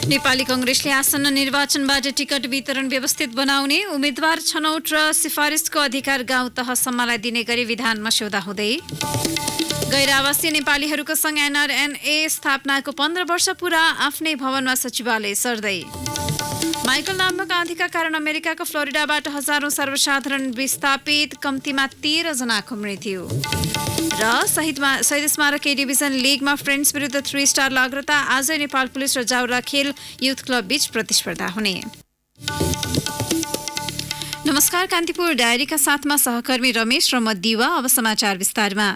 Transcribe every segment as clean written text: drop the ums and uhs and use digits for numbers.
नेपाली कांग्रेसले आसन्न निर्वाचनबाट टिकट वितरण व्यवस्थित बनाउने, उम्मेद्वार छनौट र सिफारिसको अधिकार गाउँ तहसम्मलाई दिने गरी विधान मस्यौदा हुँदै, गैर आवासीय नेपालीहरूको संघ एनआरएनए स्थापनाको 15 वर्ष पूरा, आफ्नै भवनमा सचिवालय सर्दै, माइकल नामक आँधीका कारण अमेरिकाको फ्लोरिडाबाट हजारौं सर्वसाधारण विस्थापित, कम्तीमा 13 जनाको मृत्यु र शहीद स्मारक ए डिभिजन लिगमा फ्रेन्ड्स विरुद्ध 3 स्टार लाग्रता, आज नेपाल पुलिस र जाउरा खेल युथ क्लब बीच प्रतिस्पर्धा हुने। नमस्कार, कान्तिपुर डायरीका साथमा सहकर्मी रमेश र म दिवा। अब समाचार विस्तारमा।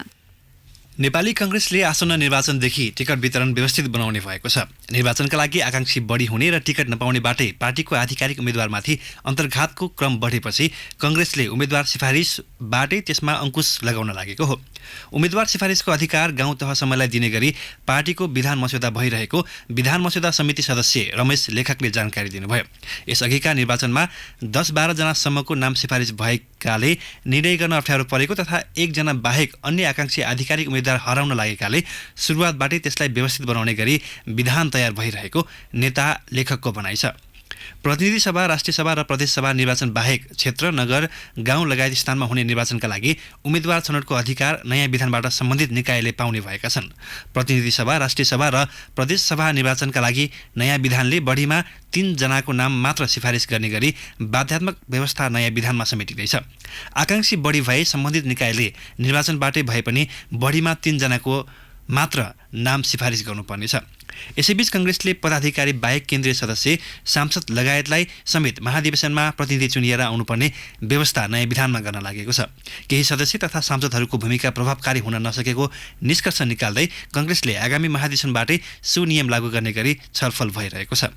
नेपाली कांग्रेसले आसन्न निर्वाचनदेखि टिकट वितरण व्यवस्थित बनाउने भएको छ। निर्वाचनका लागि आकांक्षी बढी हुने र टिकट नपाउनेबाटै पार्टीको आधिकारिक उम्मेद्वारमाथि अन्तर्घातको क्रम बढेपछि कांग्रेसले उम्मेद्वार सिफारिसबाटै त्यसमा अंकुश लगाउन लागेको हो। उम्मेद्वार सिफारिसको अधिकार गाउँ तहसम्मलाई दिने गरी पार्टीको विधान मस्यौदा भइरहेको विधान मस्यौदा समिति सदस्य रमेश लेखकले जानकारी दिनुभयो। यसअघिका निर्वाचनमा 10-12 जनासम्मको नाम सिफारिस भएकाले निर्णय गर्न अप्ठ्यारो परेको तथा 1 जना बाहेक अन्य आकांक्षी आधिकारिक उम्मेद्वार हराउन लागेकाले सुरुवातबाटै त्यसलाई व्यवस्थित बनाउने गरी विधान तयार भइरहेको नेता लेखकको भनाइ छ। प्रतिनिधि सभा, राष्ट्रिय सभा र प्रदेश सभा निर्वाचन बाहेक क्षेत्र, नगर, गाउँ लगायत स्थानमा हुने निर्वाचनका लागि उम्मेद्वार छनौटको अधिकार नयाँ विधानबाट सम्बन्धित निकायले पाउने भएका छन्। प्रतिनिधि सभा, राष्ट्रिय सभा र प्रदेश सभा निर्वाचनका लागि नयाँ विधानले बढीमा 3 जनाको नाम मात्र सिफारिस गर्ने गरी बाध्यात्मक व्यवस्था नयाँ विधानमा समेटिँदैछ। आकांक्षी बढी भए सम्बन्धित निकायले निर्वाचनबाटै भए पनि बढीमा 3 जनाको मात्र नाम सिफारिस गर्नुपर्नेछ। यसैबीच कांग्रेसले पदाधिकारी बाहेक केन्द्रीय सदस्य, सांसद लगायतलाई समेत महाधिवेशनमा प्रतिनिधि चुनिएर आउनुपर्ने व्यवस्था नयाँ विधानमा गर्न लागेको छ। केही सदस्य तथा सांसदहरूको भूमिका प्रभावकारी हुन नसकेको निष्कर्ष निकाल्दै कांग्रेसले आगामी महाधिवेशनबाटै सुनियम लागू गर्ने गरी छलफल भइरहेको छ।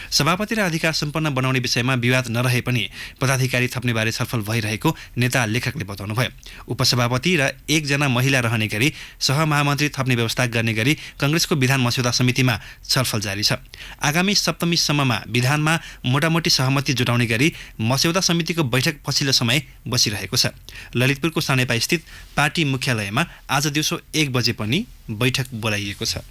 सभापति र अधिकार सम्पन्न बनाउने विषयमा विवाद नरहे पनि पदाधिकारी थप्नेबारे छलफल भइरहेको नेता लेखकले बताउनुभयो। उपसभापति र 1 जना महिला रहने गरी सहमहामन्त्री थप्ने व्यवस्था गर्ने गरी कांग्रेसको विधान मस्यौदा समितिमा छलफल जारी छ। आगामी सप्तमीसम्ममा विधानमा मोटामोटी सहमति जुटाउने गरी मस्यौदा समितिको बैठक पछिल्लो समय बसिरहेको छ। ललितपुरको सानेपा स्थित पार्टी मुख्यालयमा आज दिउँसो 1 बजे पनि बैठक बोलाइएको छ।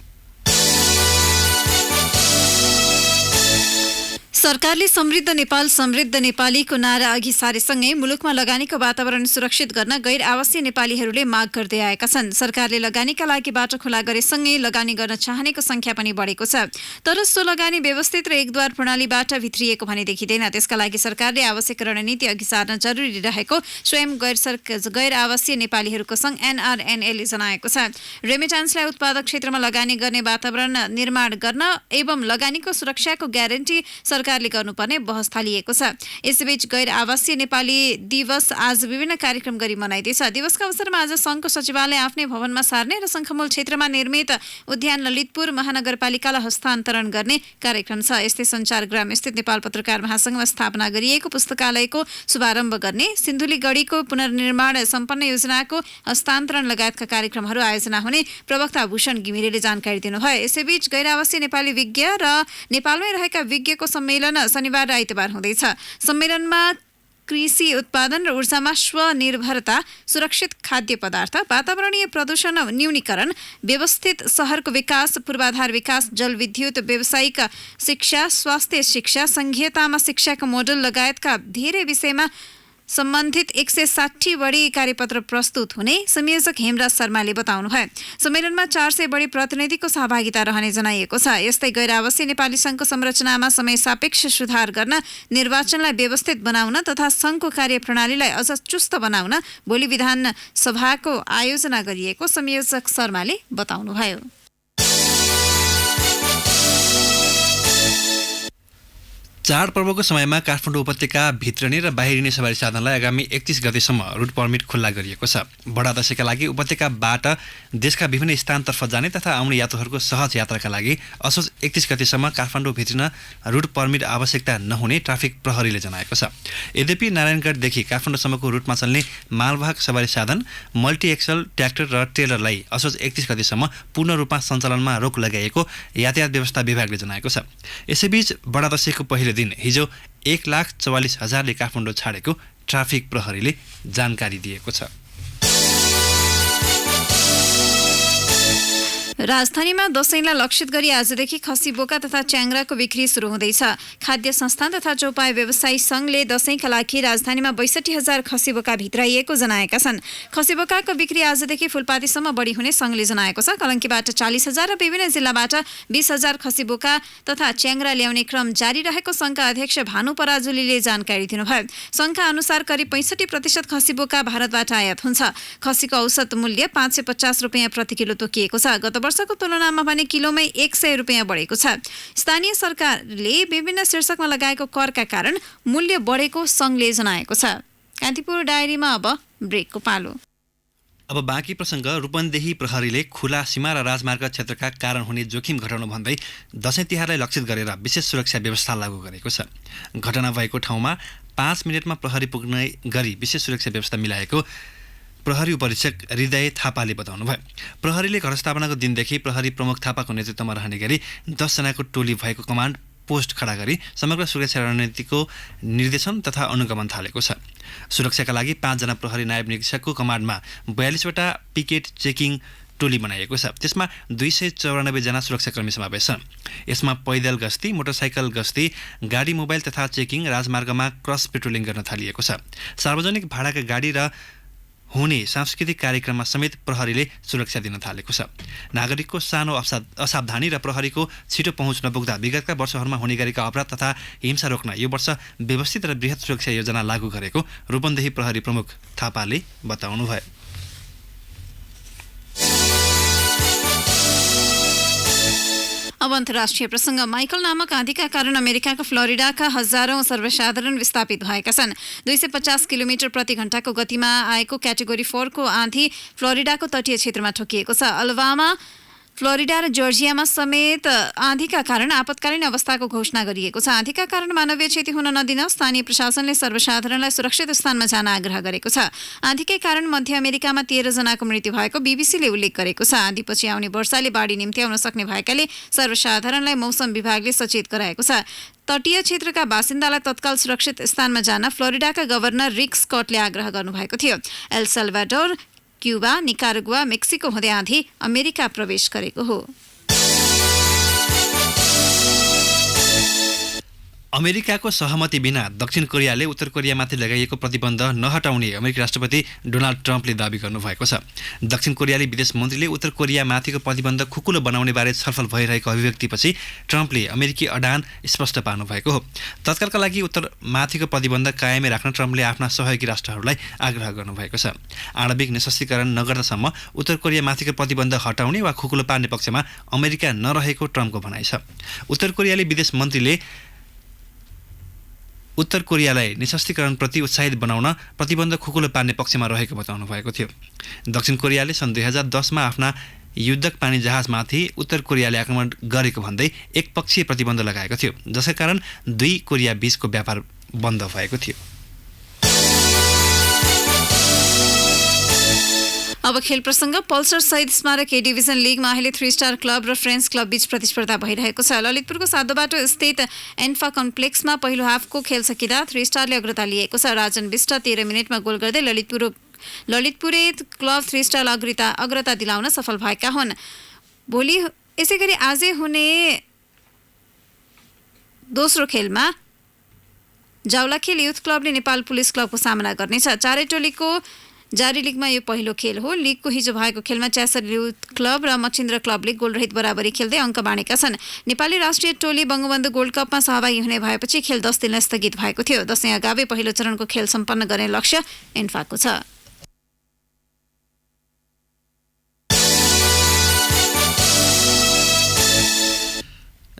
सरकारले समृद्ध नेपालीको नारा अघि सारेसँगै मुलुकमा लगानीको वातावरण सुरक्षित गर्न गैर आवासीय नेपालीहरूले माग गर्दै आएका छन्। सरकारले लगानीका लागि बाटो खुला गरेसँगै लगानी गर्न चाहनेको संख्या पनि बढेको छ। तर सो लगानी व्यवस्थित र एकद्वार प्रणालीबाट भित्रिएको भने देखिँदैन। त्यसका लागि सरकारले आवश्यक रणनीति अघि सार्न जरुरी रहेको स्वयं गैर आवासीय नेपालीहरूको संघ एनआरएनएले जनाएको छ। रेमिटान्सलाई उत्पादक क्षेत्रमा लगानी गर्ने वातावरण निर्माण गर्न एवं लगानीको सुरक्षाको ग्यारेन्टी सरकारले गर्नुपर्ने बहस थालिएको छ। यसैबीच गैर आवासीय नेपाली दिवस आज विभिन्न कार्यक्रम गरी मनाइँदैछ। दिवसका अवसरमा आज संघको सचिवालय आफ्नै भवनमा सार्ने र शङ्खमूल क्षेत्रमा निर्मित उद्यान ललितपुर महानगरपालिकालाई हस्तान्तरण गर्ने कार्यक्रम छ। यस्तै सञ्चारग्राम स्थित नेपाल पत्रकार महासङ्घमा स्थापना गरिएको पुस्तकालयको शुभारम्भ गर्ने, सिन्धुलीगढीको पुनर्निर्माण सम्पन्न योजनाको हस्तान्तरण लगायतका कार्यक्रमहरू आयोजना हुने प्रवक्ता भूषण घिमिरेले जानकारी दिनुभयो। यसैबीच गैर आवासीय नेपाली विज्ञ र नेपालमै रहेका विज्ञको सम्मेलन शनिबार र आइतबार हुँदैछ। सम्मेलनमा कृषि उत्पादन र ऊर्जामा स्वनिर्भरता, सुरक्षित खाद्य पदार्थ, वातावरणीय प्रदूषण न्यूनीकरण, व्यवस्थित शहरको विकास, पूर्वाधार विकास, जलविद्युत, व्यावसायिक शिक्षा, स्वास्थ्य शिक्षा, संघीयतामा शिक्षाको मोडल लगायतका धेरै विषयमा सम्बन्धित 160 बढी कार्यपत्र प्रस्तुत हुने संयोजक हेमराज शर्माले बताउनुभयो। सम्मेलनमा 400 बढी प्रतिनिधिको सहभागिता रहने जनाइएको छ। यस्तै गैर आवासीय नेपाली संघको संरचनामा समय सापेक्ष सुधार गर्न, निर्वाचनलाई व्यवस्थित बनाउन तथा संघको कार्यप्रणालीलाई अझ चुस्त बनाउन भोलि विधान सभाको आयोजना गरिएको संयोजक शर्माले बताउनुभयो। चाडपर्वको समयमा काठमाडौँ उपत्यका भित्रने र बाहिरिने सवारी साधनलाई आगामी 31 गतेसम्म रुट पर्मिट खुल्ला गरिएको छ। बडा दशैंका लागि उपत्यकाबाट देशका विभिन्न स्थानतर्फ जाने तथा आउने यात्रुहरूको सहज यात्राका लागि असोज 31 गतेसम्म काठमाडौँ भित्रिन रुट पर्मिट आवश्यकता नहुने ट्राफिक प्रहरीले जनाएको छ। यद्यपि नारायणगढदेखि काठमाडौँसम्मको रुटमा चल्ने मालवाहक सवारी साधन, मल्टी एक्सल ट्र्याक्टर र ट्रेलरलाई असोज 31 गतेसम्म पूर्ण रूपमा सञ्चालनमा रोक लगाइएको यातायात व्यवस्था विभागले जनाएको छ। यसैबीच बडा दशैंको पहिलो दिन हिजो 1,44,000ले काठमाडौँ छाडेको ट्राफिक प्रहरीले जानकारी दिएको छ। राजधानीमा दशैंलाई लक्षित गरी आजदेखि खसी बोका तथा च्याङ्राको बिक्री सुरु हुँदैछ। खाद्य संस्थान तथा चौपाई व्यवसायी संघले दशैंका लागि राजधानीमा 62,000 खसी बोका भित्राइएको जनाएका छन्। खसी बोकाको बिक्री आजदेखि फुलपातीसम्म बढी हुने संघले जनाएको छ। कलङ्कीबाट 40,000 र विभिन्न जिल्लाबाट 20,000 खसी बोका तथा च्याङ्रा ल्याउने क्रम जारी रहेको संघका अध्यक्ष भानु पराजुलीले जानकारी दिनुभयो। संघका अनुसार करिब 65% खसी बोका भारतबाट आयात हुन्छ। खसीको औसत मूल्य 550 रुपियाँ प्रति किलो तोकिएको छ। गत वर्षको तुलनामा भने किलोमै 100 रुपियाँ बढेको छ। स्थानीय सरकारले विभिन्न शीर्षकमा लगाएको करका कारण मूल्य बढेको संघले जनाएको छ। कान्तिपुर डायरीमा अब ब्रेकको पालो। अब बाँकी प्रसङ्ग। रूपन्देही प्रहरीले खुला सीमा र राजमार्ग क्षेत्रका कारण हुने जोखिम घटाउनु भन्दै दशैं तिहारलाई लक्षित गरेर विशेष सुरक्षा व्यवस्था लागू गरेको छ। घटना भएको ठाउँमा 5 मिनटमा प्रहरी पुग्ने गरी विशेष सुरक्षा व्यवस्था मिलाएको प्रहरी उपरीक्षक हृदय थापाले बताउनुभयो। प्रहरीले घर स्थापनाको दिनदेखि प्रहरी प्रमुख थापाको नेतृत्वमा रहने गरी 10 जनाको टोली भएको कमान्ड पोस्ट खडा गरी समग्र सुरक्षा रणनीतिको निर्देशन तथा अनुगमन थालेको छ। सुरक्षाका लागि 5 जना प्रहरी नायब निरीक्षकको कमान्डमा 42 वटा पिकेट चेकिङ टोली बनाइएको छ। त्यसमा 294 जना सुरक्षाकर्मी समावेश छन्। यसमा पैदल गस्ती, मोटरसाइकल गस्ती, गाडी मोबाइल तथा चेकिङ, राजमार्गमा क्रस पेट्रोलिङ गर्न थालिएको छ। सार्वजनिक भाडाका गाडी र हुने सांस्कृतिक कार्यक्रममा समेत प्रहरीले सुरक्षा दिन थालेको छ। नागरिकको सानो असावधानी र प्रहरीको छिटो पहुँच नपुग्दा विगतका वर्षहरूमा हुने गरेका अपराध तथा हिंसा रोक्न यो वर्ष व्यवस्थित र बृहत सुरक्षा योजना लागू गरेको रूपन्देही प्रहरी प्रमुख थापाले बताउनुभयो। अब अन्तर्राष्ट्रिय प्रसङ्ग। माइकल नामक आँधीका कारण अमेरिकाको फ्लोरिडाका हजारौं सर्वसाधारण विस्थापित भएका छन्। 250 किलोमिटर प्रति घण्टाको गतिमा आएको क्याटेगोरी 4 को आँधी फ्लोरिडाको तटीय क्षेत्रमा ठोकिएको छ। अलाबामा, फ्लोरिडा र जर्जियामा समेत आँधीका कारण आपतकालीन अवस्थाको घोषणा गरिएको छ। आँधीका कारण मानवीय क्षति हुन नदिन स्थानीय प्रशासनले सर्वसाधारणलाई सुरक्षित स्थानमा जान आग्रह गरेको छ। आँधीकै कारण मध्य अमेरिकामा 13 जनाको मृत्यु भएको बीबीसीले उल्लेख गरेको छ। आँधीपछि आउने वर्षाले बाढी निम्ति आउन सक्ने भएकाले सर्वसाधारणलाई मौसम विभागले सचेत गराएको छ। तटीय क्षेत्रका बासिन्दालाई तत्काल सुरक्षित स्थानमा जान फ्लोरिडाका गभर्नर रिक स्कटले आग्रह गर्नुभएको थियो। L Salvador, Cuba, Nicaragua, Mexico हुँदै आँधी अमेरिका प्रवेश गरेको हो। अमेरिकाको सहमति बिना दक्षिण कोरियाले उत्तर कोरियामाथि लगाइएको प्रतिबन्ध नहटाउने अमेरिकी राष्ट्रपति डोनाल्ड ट्रम्पले दाबी गर्नुभएको छ। दक्षिण कोरियाली विदेश मन्त्रीले उत्तर कोरियामाथिको प्रतिबन्ध खुकुलो बनाउने बारे छलफल भइरहेको अभिव्यक्तिपछि ट्रम्पले अमेरिकी अडान स्पष्ट पार्नुभएको हो। तत्कालका लागि उत्तरमाथिको प्रतिबन्ध कायमै राख्न ट्रम्पले आफ्ना सहयोगी राष्ट्रहरूलाई आग्रह गर्नुभएको छ। आणविक निशस्त्रीकरण नगर्दासम्म उत्तर कोरियामाथिको प्रतिबन्ध हटाउने वा खुकुलो पार्ने पक्षमा अमेरिका नरहेको ट्रम्पको भनाइ छ। उत्तर कोरियाली विदेश मन्त्रीले उत्तर कोरियालाई निशस्त्रीकरणप्रति उत्साहित बनाउन प्रतिबन्ध खुकुलो पार्ने पक्षमा रहेको बताउनु भएको थियो। दक्षिण कोरियाले सन् 2010मा आफ्ना युद्धक पानी जहाजमाथि उत्तर कोरियाले आक्रमण गरेको भन्दै एकपक्षीय प्रतिबन्ध लगाएको थियो, जसका कारण 2 कोरिया बीचको व्यापार बन्द भएको थियो। अब खेल प्रसङ्ग। पल्सर शहीद स्मारक ए डिभिजन लिगमा अहिले 3 स्टार क्लब र फ्रेन्ड्स क्लब बीच प्रतिस्पर्धा भइरहेको छ। ललितपुरको साधोबाटो स्थित एन्फा कम्प्लेक्समा पहिलो हाफको खेल सकिँदा 3 स्टारले अग्रता लिएको छ। राजन विष्ट 13 मिनेटमा गोल गर्दै ललितपुरे क्लब 3 स्टार अग्रता दिलाउन सफल भएका हुन्। भोलि यसै गरी आजै हुने दोस्रो खेलमा जाउलाखेल युथ क्लबले नेपाल पुलिस क्लबको सामना गर्नेछ। चारै टोलीको जारी लिगमा यो पहिलो खेल हो। लिगको हिजो भएको खेलमा च्यासर युथ क्लब र मचिन्द्र क्लबले गोलरहित बराबरी खेल्दै अङ्क बाँडेका छन्। नेपाली राष्ट्रिय टोली बङ्गबन्धु गोल्ड कपमा सहभागी हुने भएपछि खेल 10 दिनलाई स्थगित भएको थियो। दशैं अगावै पहिलो चरणको खेल सम्पन्न गर्ने लक्ष्य एन्फाको छ।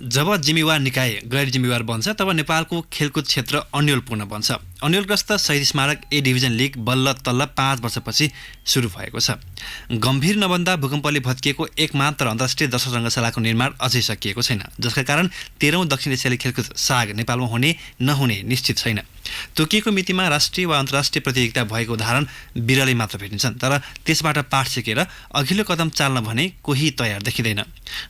जब जिम्मेवार निकाय गैर जिम्मेवार बन्छ तब नेपालको खेलकुद क्षेत्र अन्यलपूर्ण बन्छ। अन्यलग्रस्त शहीद स्मारक ए डिभिजन लिग बल्ल तल्ल 5 वर्षपछि सुरु भएको छ। गम्भीर नभन्दा भूकम्पले भत्किएको एकमात्र अन्तर्राष्ट्रिय दर्शक रङ्गशालाको निर्माण अझै सकिएको छैन, जसका कारण 13औं दक्षिण एसियाली खेलकुद साग नेपालमा हुने नहुने निश्चित छैन। तोकिएको मितिमा राष्ट्रिय वा अन्तर्राष्ट्रिय प्रतियोगिता भएको उदाहरण बिरलै मात्र भेटिन्छन्, तर त्यसबाट पाठ सिकेर अघिल्लो कदम चाल्न भने कोही तयार देखिँदैन,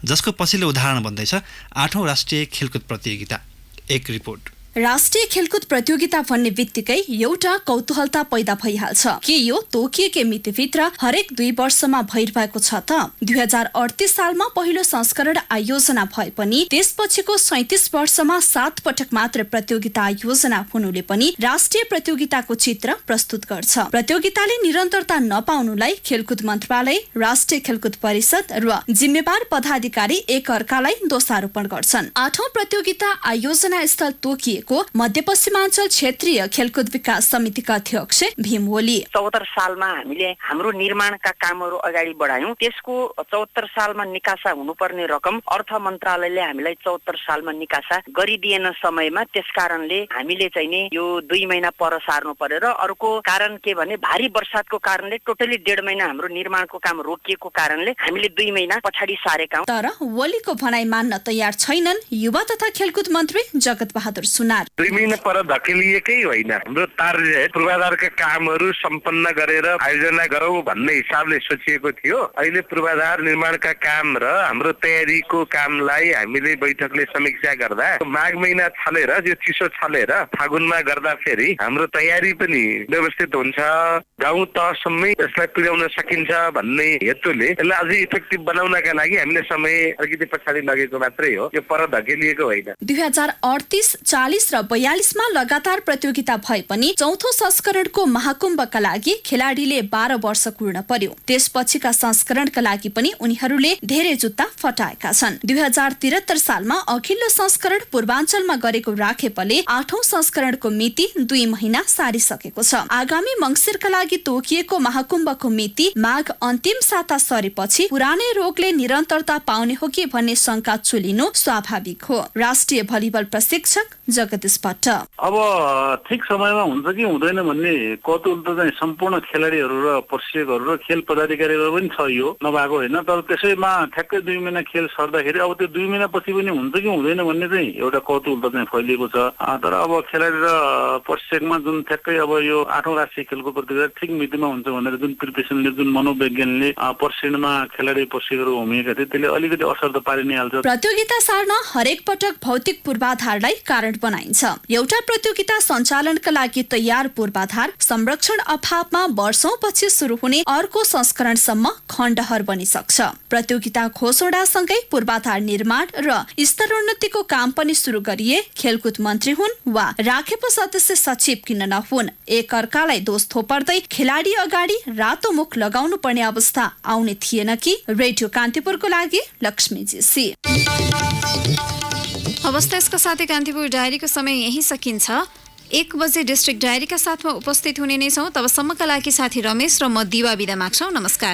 जसको पछिल्लो उदाहरण बन्दैछ 8औं राष्ट्रिय खेलकुद प्रतियोगिता। एक रिपोर्ट। राष्ट्रिय खेलकुद प्रतियोगिता भन्ने बित्तिकै एउटा कौतूहलता पैदा भइहाल्छ के यो तोकिएकै मितिभित्र हरेक 2 वर्षमा भइरहेको छ त 2038 सालमा पहिलो संस्करण आयोजना भए पनि त्यसपछिको 37 वर्षमा 7 पटक मात्र प्रतियोगिता आयोजना हुनुले पनि राष्ट्रिय प्रतियोगिताको चित्र प्रस्तुत गर्छ। प्रतियोगिताले निरन्तरता नपाउनुलाई खेलकुद मन्त्रालय, राष्ट्रिय खेलकुद परिषद र जिम्मेवार पदाधिकारी एक अर्कालाई दोषारोपण गर्छन्। 8औं प्रतियोगिता आयोजना स्थल तोकिएको मध्यपश्चिमाञ्चल क्षेत्रीय खेलकुद विकास समितिका अध्यक्ष भीम ओली। 74 सालमा हामीले हाम्रो निर्माणका कामहरू अगाडि बढायौं। त्यसको 74 सालमा निकासा हुनुपर्ने रकम अर्थ मन्त्रालयले हामीलाई 74 सालमा निकासा गरिदिएन समयमा। त्यसकारणले हामीले चाहिँ नि यो 2 महिना पर सार्नु पर्यो र अर्को कारण के भने भारी वर्षातको कारणले टोटली 1.5 महिना हाम्रो निर्माणको काम रोकिएको कारणले हामीले 2 महिना पछाडि सारेका हौं। तर ओलीको भनाइ मान्न तयार छैनन् युवा तथा खेलकुद मन्त्री जगत बहादुर सुनार। 2 महिना पर धकेलिएकै होइन, हाम्रो टार्गेट पूर्वाधारका कामहरू सम्पन्न गरेर आयोजना गरौँ भन्ने हिसाबले सोचिएको थियो। अहिले पूर्वाधार निर्माणका काम र हाम्रो तयारीको कामलाई हामीले बैठकले समीक्षा गर्दा माघ महिना छलेर यो चिसो छलेर फागुनमा गर्दा फेरि हाम्रो तयारी पनि व्यवस्थित हुन्छ, गाउँ तहसम्मै यसलाई पुर्याउन सकिन्छ भन्ने हेतुले यसलाई अझै इफेक्टिभ बनाउनका लागि हामीले समय अलिकति पछाडि लगेको मात्रै हो, यो पर धकेलिएको होइन। 2038, 40 र 42 मा लगातार प्रतियोगिता भए पनि चौथो संस्करणको महाकुम्भका लागि खेलाडीले 12 वर्ष कुर्न पर्यो। त्यसपछिका संस्करणका लागि पनि उनीहरूले धेरै जुत्ता फटाएका छन्। 2073 सालमा अघिल्लो संस्करण पूर्वाञ्चलमा गरेको राखेपले 8औं संस्करणको मिति 2 महिना सारिसकेको छ। आगामी मंसिरका लागि तोकिएको महाकुम्भको मिति माघ अन्तिम साता सरेपछि पुरानै रोगले निरन्तरता पाउने हो कि भन्ने शंका चुलिनु स्वाभाविक हो। राष्ट्रिय भलिबल प्रशिक्षक जगदीश भट्ट। अब ठिक समयमा हुन्छ कि हुँदैन भन्ने कौतूहल त चाहिँ सम्पूर्ण खेलाडीहरू र प्रशिक्षकहरू र खेल पदाधिकारीहरू पनि छ, यो नभएको होइन। तर त्यसैमा ठ्याक्कै 2 महिना खेल सर्दाखेरि अब त्यो 2 महिना पछि पनि हुन्छ कि हुँदैन भन्ने चाहिँ एउटा कौतूहल त चाहिँ फैलिएको छ। तर अब खेलाडी र प्रशिक्षकमा जुन ठ्याक्कै अब यो 8औं राष्ट्रिय खेलको प्रतियोगिता ठिक मितिमा हुन्छ भनेर जुन प्रिपरेसनले, जुन मनोविज्ञानले प्रशिक्षणमा खेलाडी प्रशिक्षकहरू होमिएका थिए त्यसले अलिकति असर त पारि नै हाल्छ। प्रतियोगिता सार्न हरेक पटक भौतिक पूर्वाधारलाई कारण बनाइन्छ। एउटा प्रतियोगिता सञ्चालनका लागि तयार पूर्वाधार संरक्षण अभावमा वर्षौंपछि सुरु हुने अर्को संस्करणसम्म खण्डहर बनिसक्छ। प्रतियोगिता घोषणासँगै पूर्वाधार निर्माण र स्तरोन्नतिको काम पनि सुरु गरिए खेलकुद मन्त्री हुन् वा राखेपो सदस्य सचिव किन नहुन्, एक अर्कालाई दोष थोपर्दै खेलाडी अगाडि रातो मुख लगाउनु पर्ने अवस्था आउने थिएन कि। रेडियो कान्तिपुरको लागि लक्ष्मी जीसी। अवस्था यसका साथै कान्तिपुर डायरीको समय यही सकिन्छ। 1 बजे डिस्ट्रिक्ट डायरीका साथमा उपस्थित हुने नै छौँ। तबसम्मका लागि साथी रमेश र म दिवा बिदा माग्छौँ। नमस्कार।